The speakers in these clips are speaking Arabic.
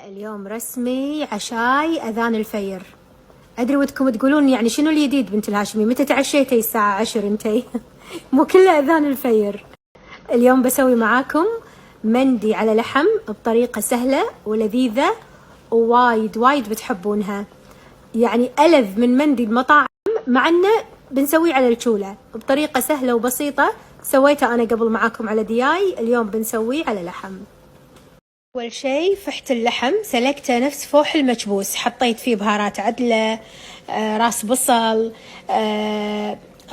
اليوم رسمي عشاي أذان الفير. أدري ودكم تقولون يعني شنو الجديد بنت الهاشمي، متى تعشيتي الساعة 10 انتي؟ مو كله أذان الفير. اليوم بسوي معاكم مندي على لحم بطريقة سهلة ولذيذة ووايد بتحبونها، يعني ألذ من مندي المطاعم، مع انه بنسويه على الشولة بطريقة سهلة وبسيطة. سويته أنا قبل معاكم على دياي، اليوم بنسويه على لحم. أول شي فحت اللحم، سلقته نفس فوح المكبوس، حطيت فيه بهارات عدلة، راس بصل،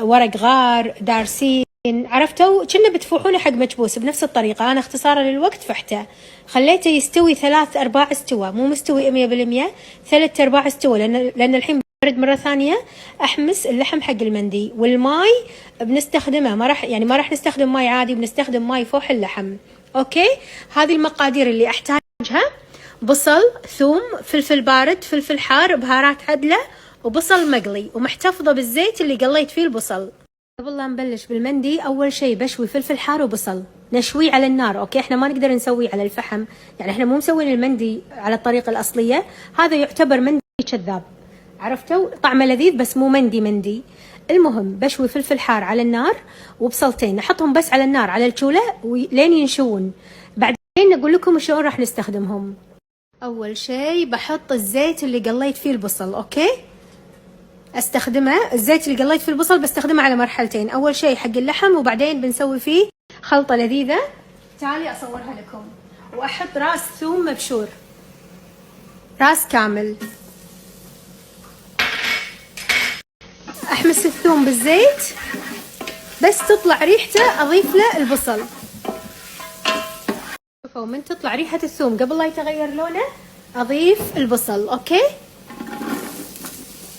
ورق غار، دارسين، عرفتوا كنا بتفوحونه حق مكبوس بنفس الطريقة. أنا اختصارا للوقت فحته، خليته يستوي 3/4 استوى، مو مستوي 100%، 3/4 استوى، لأن الحين برد مرة ثانية أحمس اللحم حق المندي. والماي بنستخدمه ما راح نستخدم ماي عادي، بنستخدم ماي فوح اللحم. اوكي، هذه المقادير اللي احتاجها: بصل، ثوم، فلفل بارد، فلفل حار، بهارات عدلة، وبصل مقلي ومحتفظة بالزيت اللي قليت فيه البصل. قبل لا نبلش بالمندي، اول شيء بشوي فلفل حار وبصل، نشويه على النار. اوكي، احنا ما نقدر نسويه على الفحم، يعني احنا مو مسوين المندي على الطريقة الأصلية، هذا يعتبر مندي كذاب، عرفتوا؟ طعمه لذيذ بس مو مندي. المهم بشوي فلفل حار على النار وبصلتين، احطهم بس على النار على الشولة لين ينشوون، بعدين اقول لكم شلون راح نستخدمهم. اول شيء بحط الزيت اللي قليت فيه البصل. اوكي، استخدمه الزيت اللي قليت فيه البصل بستخدمه على مرحلتين، اول شيء حق اللحم وبعدين بنسوي فيه خلطة لذيذة، تعالي اصورها لكم. واحط راس ثوم مبشور، راس كامل، احمس الثوم بالزيت بس تطلع ريحته اضيف له البصل. شوفوا من تطلع ريحة الثوم قبل لا يتغير لونه اضيف البصل. اوكي،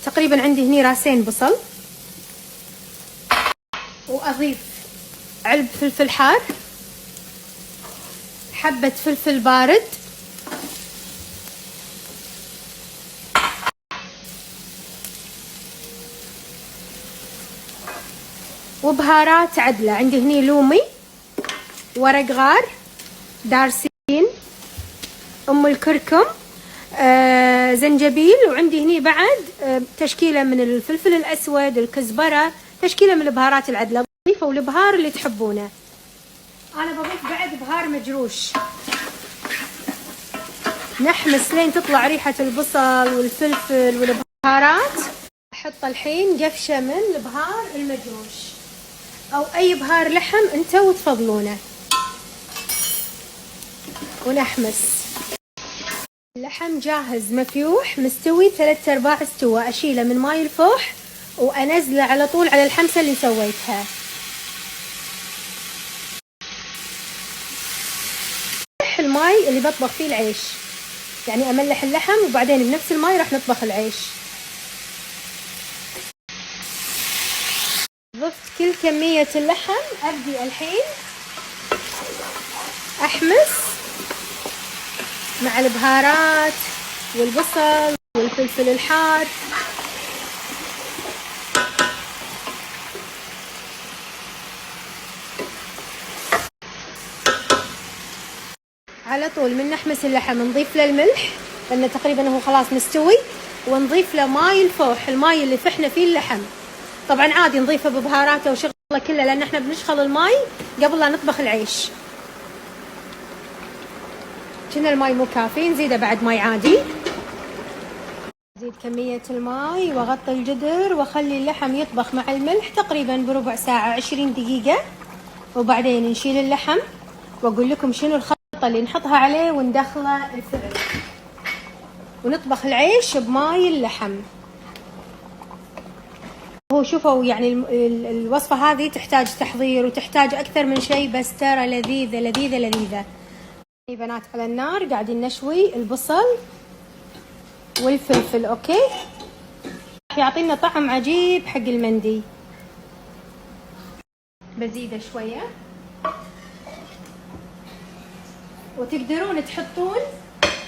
تقريبا عندي هني راسين بصل، واضيف علب فلفل حار، حبة فلفل بارد، وبهارات عدلة. عندي هني لومي، ورق غار، دارسين، الكركم، زنجبيل، وعندي هني بعد تشكيلة من الفلفل الأسود، الكزبرة، تشكيلة من البهارات العدلة. ضيفوا البهار اللي تحبونه، أنا بضيف بعد بهار مجروش. نحمس لين تطلع ريحة البصل والفلفل والبهارات. أحط الحين قفشة من البهار المجروش أو أي بهار لحم أنتوا تفضلونه، ونحمس. اللحم جاهز مفيوح مستوي 3/4 استوى، أشيله من ماي الفوح وأنزله على طول على الحمسة اللي سويتها. الماي اللي بطبخ فيه العيش، يعني أملح اللحم وبعدين بنفس الماي راح نطبخ العيش. ضفت كل كمية اللحم، أبدي الحين أحمس مع البهارات والبصل والفلفل الحار. على طول من نحمس اللحم نضيف له الملح لأنه تقريبا هو خلاص مستوي، ونضيف له ماي الفوح، الماي اللي فحنا فيه اللحم. طبعا عادي نضيفه ببهاراته وشغله كله لأن احنا بنشخل الماي قبل لا نطبخ العيش. كنا الماي مو كافي، نزيده بعد ماي عادي. زيد كمية الماي واغطي الجدر واخلي اللحم يطبخ مع الملح تقريبا بربع ساعة 20 دقيقة، وبعدين نشيل اللحم واقول لكم شنو الخلطة اللي نحطها عليه وندخله الفرن، ونطبخ العيش بماي اللحم. هو شوفوا يعني الوصفة هذه تحتاج تحضير وتحتاج أكثر من شيء، بس ترى لذيذة لذيذة لذيذة. بنات على النار قاعدين نشوي البصل والفلفل. اوكي، يعطينا طعم عجيب حق المندي. بزيده شوية، وتقدرون تحطون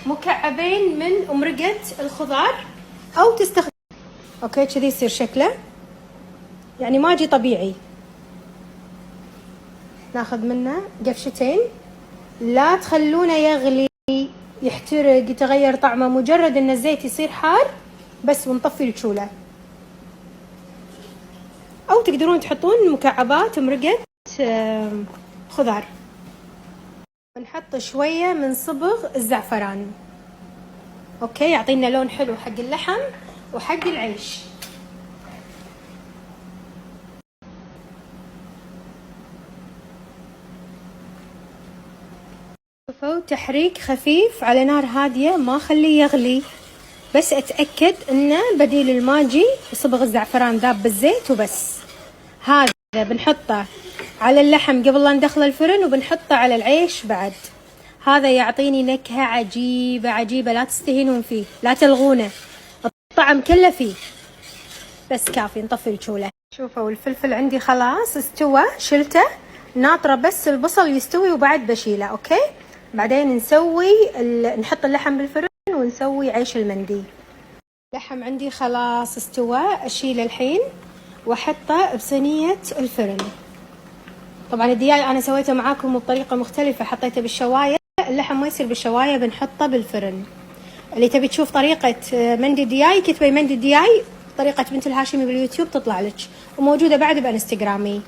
مكعبين من مرقة الخضار او تستخدم. اوكي كذي يصير شكله، يعني ماجي طبيعي. ناخذ منه قفشتين، لا تخلونه يغلي يحترق يتغير طعمه، مجرد ان الزيت يصير حار بس ونطفي الشولة. او تقدرون تحطون مكعبات مرقة خضار. نحط شوية من صبغ الزعفران، اوكي، يعطينا لون حلو حق اللحم وحق العيش. شوفوا تحريك خفيف على نار هادية، ما خليه يغلي، بس اتأكد انه بديل الماجي صبغ الزعفران ذاب بالزيت وبس. هذا بنحطه على اللحم قبل لا ندخله الفرن، وبنحطه على العيش بعد. هذا يعطيني نكهة عجيبة عجيبة، لا تستهينون فيه، لا تلغونه، الطعم كله فيه. بس كافي نطفي الشولة. شوفوا الفلفل عندي خلاص استوى، شلته، ناطرة بس البصل يستوي وبعد بشيله. اوكي، بعدين نحط اللحم بالفرن ونسوي عيش المندي. اللحم عندي خلاص استوى، اشيله الحين واحطه بصينية الفرن. طبعا الدياي انا سويته معاكم بطريقة مختلفة، حطيته بالشواية، اللحم ما يصير بالشواية، بنحطه بالفرن. اللي تبي تشوف طريقة مندي الدياي كتبي مندي الدياي طريقة بنت الهاشمي باليوتيوب تطلع لك، وموجودة بعد بانستغرامي.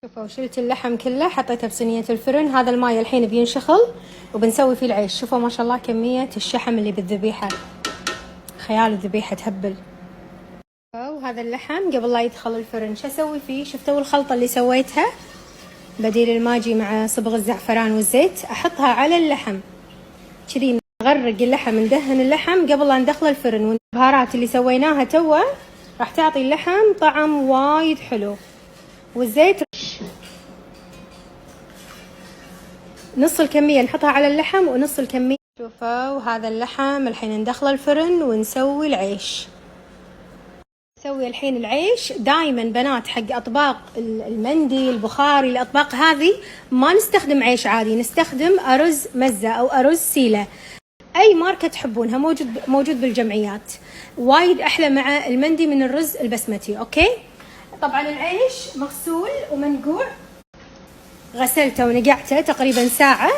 شوفوا شلت اللحم كله حطيته بصينية الفرن. هذا الماي الحين بينشخل وبنسوي فيه العيش. شوفوا ما شاء الله كمية الشحم اللي بالذبيحة، خيال الذبيحة تهبل. وهذا اللحم قبل لا يدخل الفرن شو اسوي فيه؟ شفتوا الخلطة اللي سويتها بديل الماجي مع صبغ الزعفران والزيت، احطها على اللحم كذي، نغرق اللحم، ندهن اللحم قبل لا ندخله الفرن. والبهارات اللي سويناها توه راح تعطي اللحم طعم وايد حلو. والزيت نص الكمية نحطها على اللحم ونص الكمية. شوفوا هذا اللحم الحين ندخله الفرن ونسوي العيش. نسوي الحين العيش. دائما بنات حق اطباق المندي البخاري، الاطباق هذه ما نستخدم عيش عادي، نستخدم ارز مزة او ارز سيلة، اي ماركة تحبونها، موجود بالجمعيات، وايد احلى مع المندي من الرز البسمتي. اوكي، طبعا العيش مغسول ومنقوع، غسلته ونقعته تقريبا ساعة.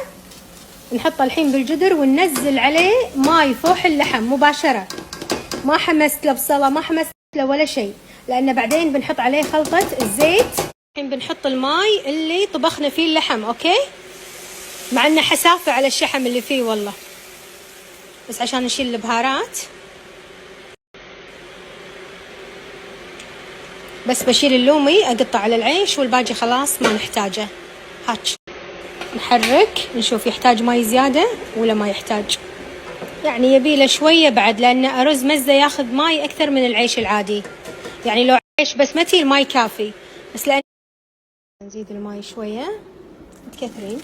نحطه الحين بالجدر وننزل عليه ماي فوح اللحم مباشرة، ما حمست له بصلة، ما حمست له ولا شيء، لأن بعدين بنحط عليه خلطة الزيت. الحين بنحط الماي اللي طبخنا فيه اللحم. اوكي، مع انه حسافة على الشحم اللي فيه والله، بس عشان نشيل البهارات. بس بشيل اللومي اقطع على العيش والباقي خلاص ما نحتاجه. هاتش نحرك نشوف يحتاج ماي زيادة ولا ما يحتاج، يعني يبيله شوية بعد، لأن أرز مزة ياخذ ماي أكثر من العيش العادي. يعني لو عيش بسمتي الماي كافي، بس لأن نزيد الماي شوية، تكثرين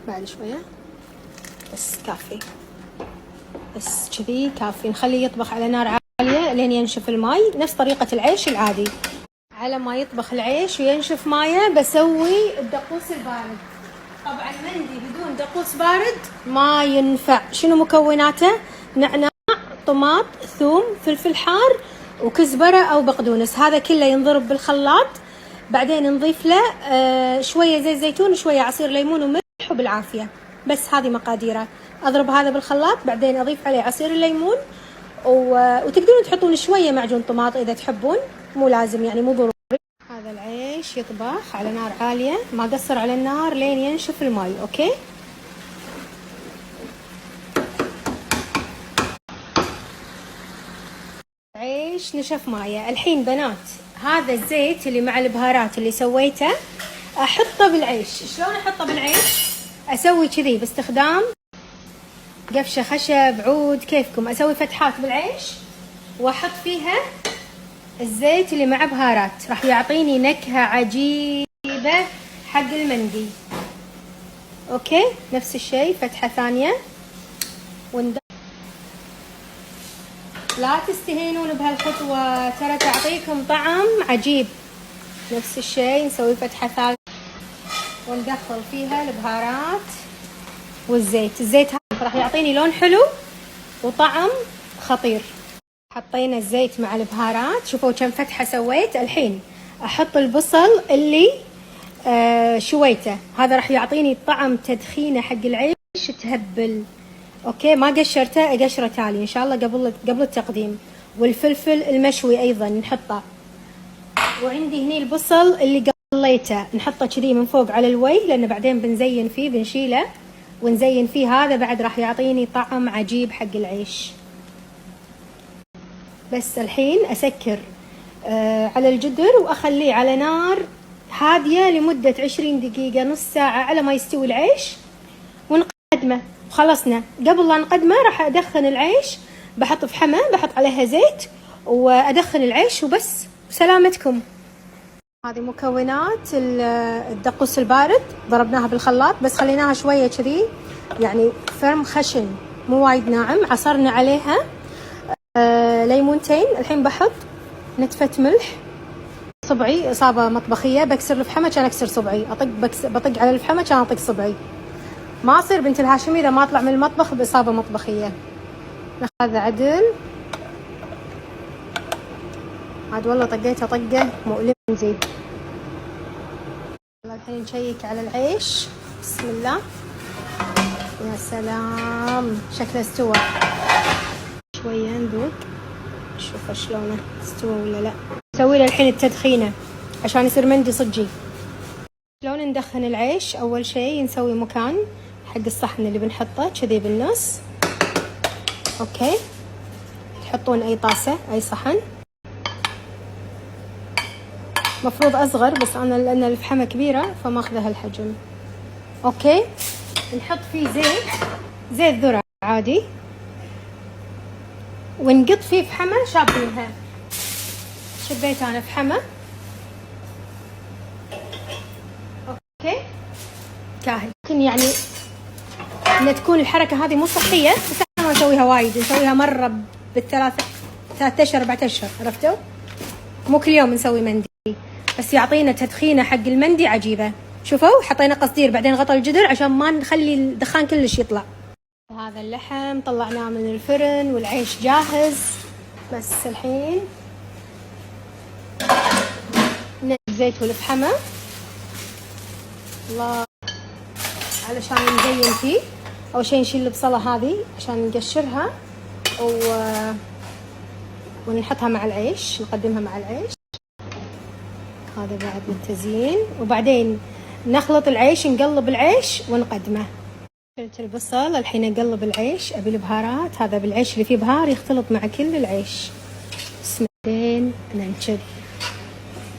بعد شوية، بس كافي، بس كذي كافي. نخليه يطبخ على نار عالية لين ينشف الماي، نفس طريقة العيش العادي. على ما يطبخ العيش وينشف مايه بسوي الدقوس البارد. طبعا مندي بدون دقوس بارد ما ينفع. شنو مكوناته؟ نعناع، طماط، ثوم، فلفل حار، وكزبرة او بقدونس. هذا كله ينضرب بالخلاط، بعدين نضيف له شوية زيت زيتون، شوية عصير ليمون وملح، وبالعافية. بس هذه مقاديره. اضرب هذا بالخلاط، بعدين اضيف عليه عصير الليمون، وتقدرون تحطون شوية معجون طماط اذا تحبون، مو لازم يعني، مو ضروري. هذا العيش يطبخ على نار عالية، ما قصر على النار لين ينشف الماي. اوكي، عيش نشف مايه. الحين بنات هذا الزيت اللي مع البهارات اللي سويته احطه بالعيش. شلون احطه بالعيش؟ اسوي كذي باستخدام قفشة، خشب، عود، كيفكم. اسوي فتحات بالعيش واحط فيها الزيت اللي مع بهارات، راح يعطيني نكهة عجيبة حق المندي. اوكي، نفس الشيء فتحة ثانية لا تستهينون بهالخطوة، ترى تعطيكم طعم عجيب. نفس الشيء نسوي فتحة ثالثة وندخل فيها البهارات والزيت. الزيت هذا راح يعطيني لون حلو وطعم خطير. حطينا الزيت مع البهارات، شوفوا كم فتحة سويت. الحين احط البصل اللي شويته، هذا راح يعطيني طعم تدخينه حق العيش تهبل. اوكي ما قشرته، اقشره تالي ان شاء الله قبل التقديم. والفلفل المشوي ايضا نحطه. وعندي هني البصل اللي قليته نحطه كذي من فوق على الوي، لانه بعدين بنزين فيه، بنشيله ونزين فيه. هذا بعد راح يعطيني طعم عجيب حق العيش. بس الحين اسكر على الجدر واخليه على نار هاديه لمده 20 دقيقه، نص ساعه، على ما يستوي العيش ونقدمه. خلصنا. قبل لا نقدمه راح ادخن العيش، بحط فحمه، بحط عليها زيت وادخن العيش وبس. سلامتكم. هذه مكونات الدقوس البارد، ضربناها بالخلاط بس خليناها شويه كذي يعني فرم خشن، مو وايد ناعم. عصرنا عليها ليمونتين. الحين بحط نتفه ملح، صبعي اصابه مطبخيه، بكسر الفحمه كان اكسر صبعي، بطق على الفحمه كان اطق صبعي. ما اصير بنت الهاشمي اذا ما اطلع من المطبخ باصابه مطبخيه. ناخذ عدل. عاد والله طقيتها طقه مؤلمه. نزيد. الحين نشيك على العيش. بسم الله. يا سلام، شكله استوى. شويه نذوق نشوف شلونه استوى ولا لا. نسوي له الحين التدخينه عشان يصير مندي صجي. شلون ندخن العيش؟ اول شيء نسوي مكان حق الصحن اللي بنحطه كذي بالنص. اوكي، تحطون اي طاسه، اي صحن. مفروض اصغر بس انا لان الفحمه كبيره فماخذه هالحجم. اوكي، نحط فيه زيت ذرة عادي، ونقط فيه فحمه شابينها. شبيت انا فحمه. اوكي، كاهل. ممكن يعني ان تكون الحركه هذه مو صحيه، بس احنا ما نسويها وايد، نسويها مره بالثلاث اشهر 4 اشهر، عرفتوا؟ مو كل يوم نسوي مندي، بس يعطينا تدخينه حق المندي عجيبه. شوفوا حطينا قصدير بعدين غطى الجدر عشان ما نخلي الدخان كلش يطلع. هذا اللحم طلعناه من الفرن والعيش جاهز. بس الحين الزيت والفحمه الله علشان نزين فيه. اول شيء نشيل البصله هذه عشان نقشرها ونحطها مع العيش، نقدمها مع العيش. هذا بعد للتزيين. وبعدين نخلط العيش، نقلب العيش ونقدمه. شلت البصل، الحين اقلب العيش. ابي البهارات، هذا بالعيش اللي فيه بهار يختلط مع كل العيش. بس بعدين ننشر.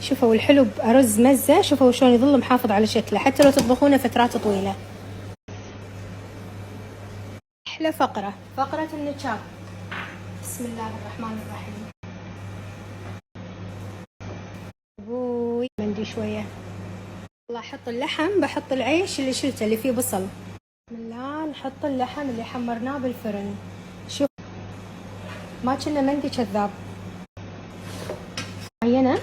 شوفوا الحلو بأرز مزة، شوفوا شلون يظل محافظ على شكله حتى لو تطبخونه فترات طويلة. أحلى فقرة النشاب. بسم الله الرحمن الرحيم. ابوي مندي شوية. والله احط اللحم، بحط العيش اللي شلته اللي فيه بصل. بسم الله. نحط اللحم اللي حمرناه بالفرن. شوف ما كنا مندي كذاب. معينة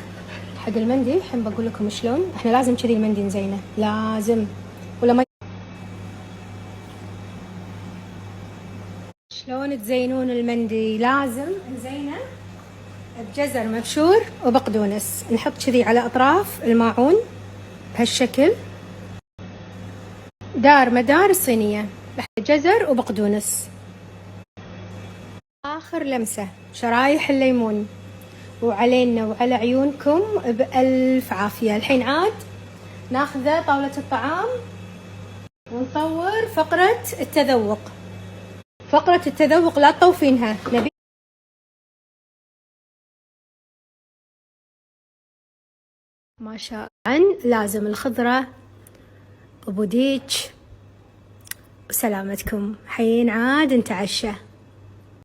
حق المندي. الحين بقول لكم شلون. احنا لازم كذي المندي نزينه، لازم. ولا ما شلون تزينون المندي؟ لازم نزينه بجزر مبشور وبقدونس. نحط كذي على اطراف الماعون بهالشكل، دار مدار الصينيه، جزر وبقدونس. اخر لمسه شرايح الليمون. وعلينا وعلى عيونكم بألف عافية. الحين عاد ناخذ طاولة الطعام ونصور فقرة التذوق. فقرة التذوق لا تطوفينها، نبي ما شاء الله. لازم الخضرة وبوديج. وسلامتكم. حين عاد نتعشى.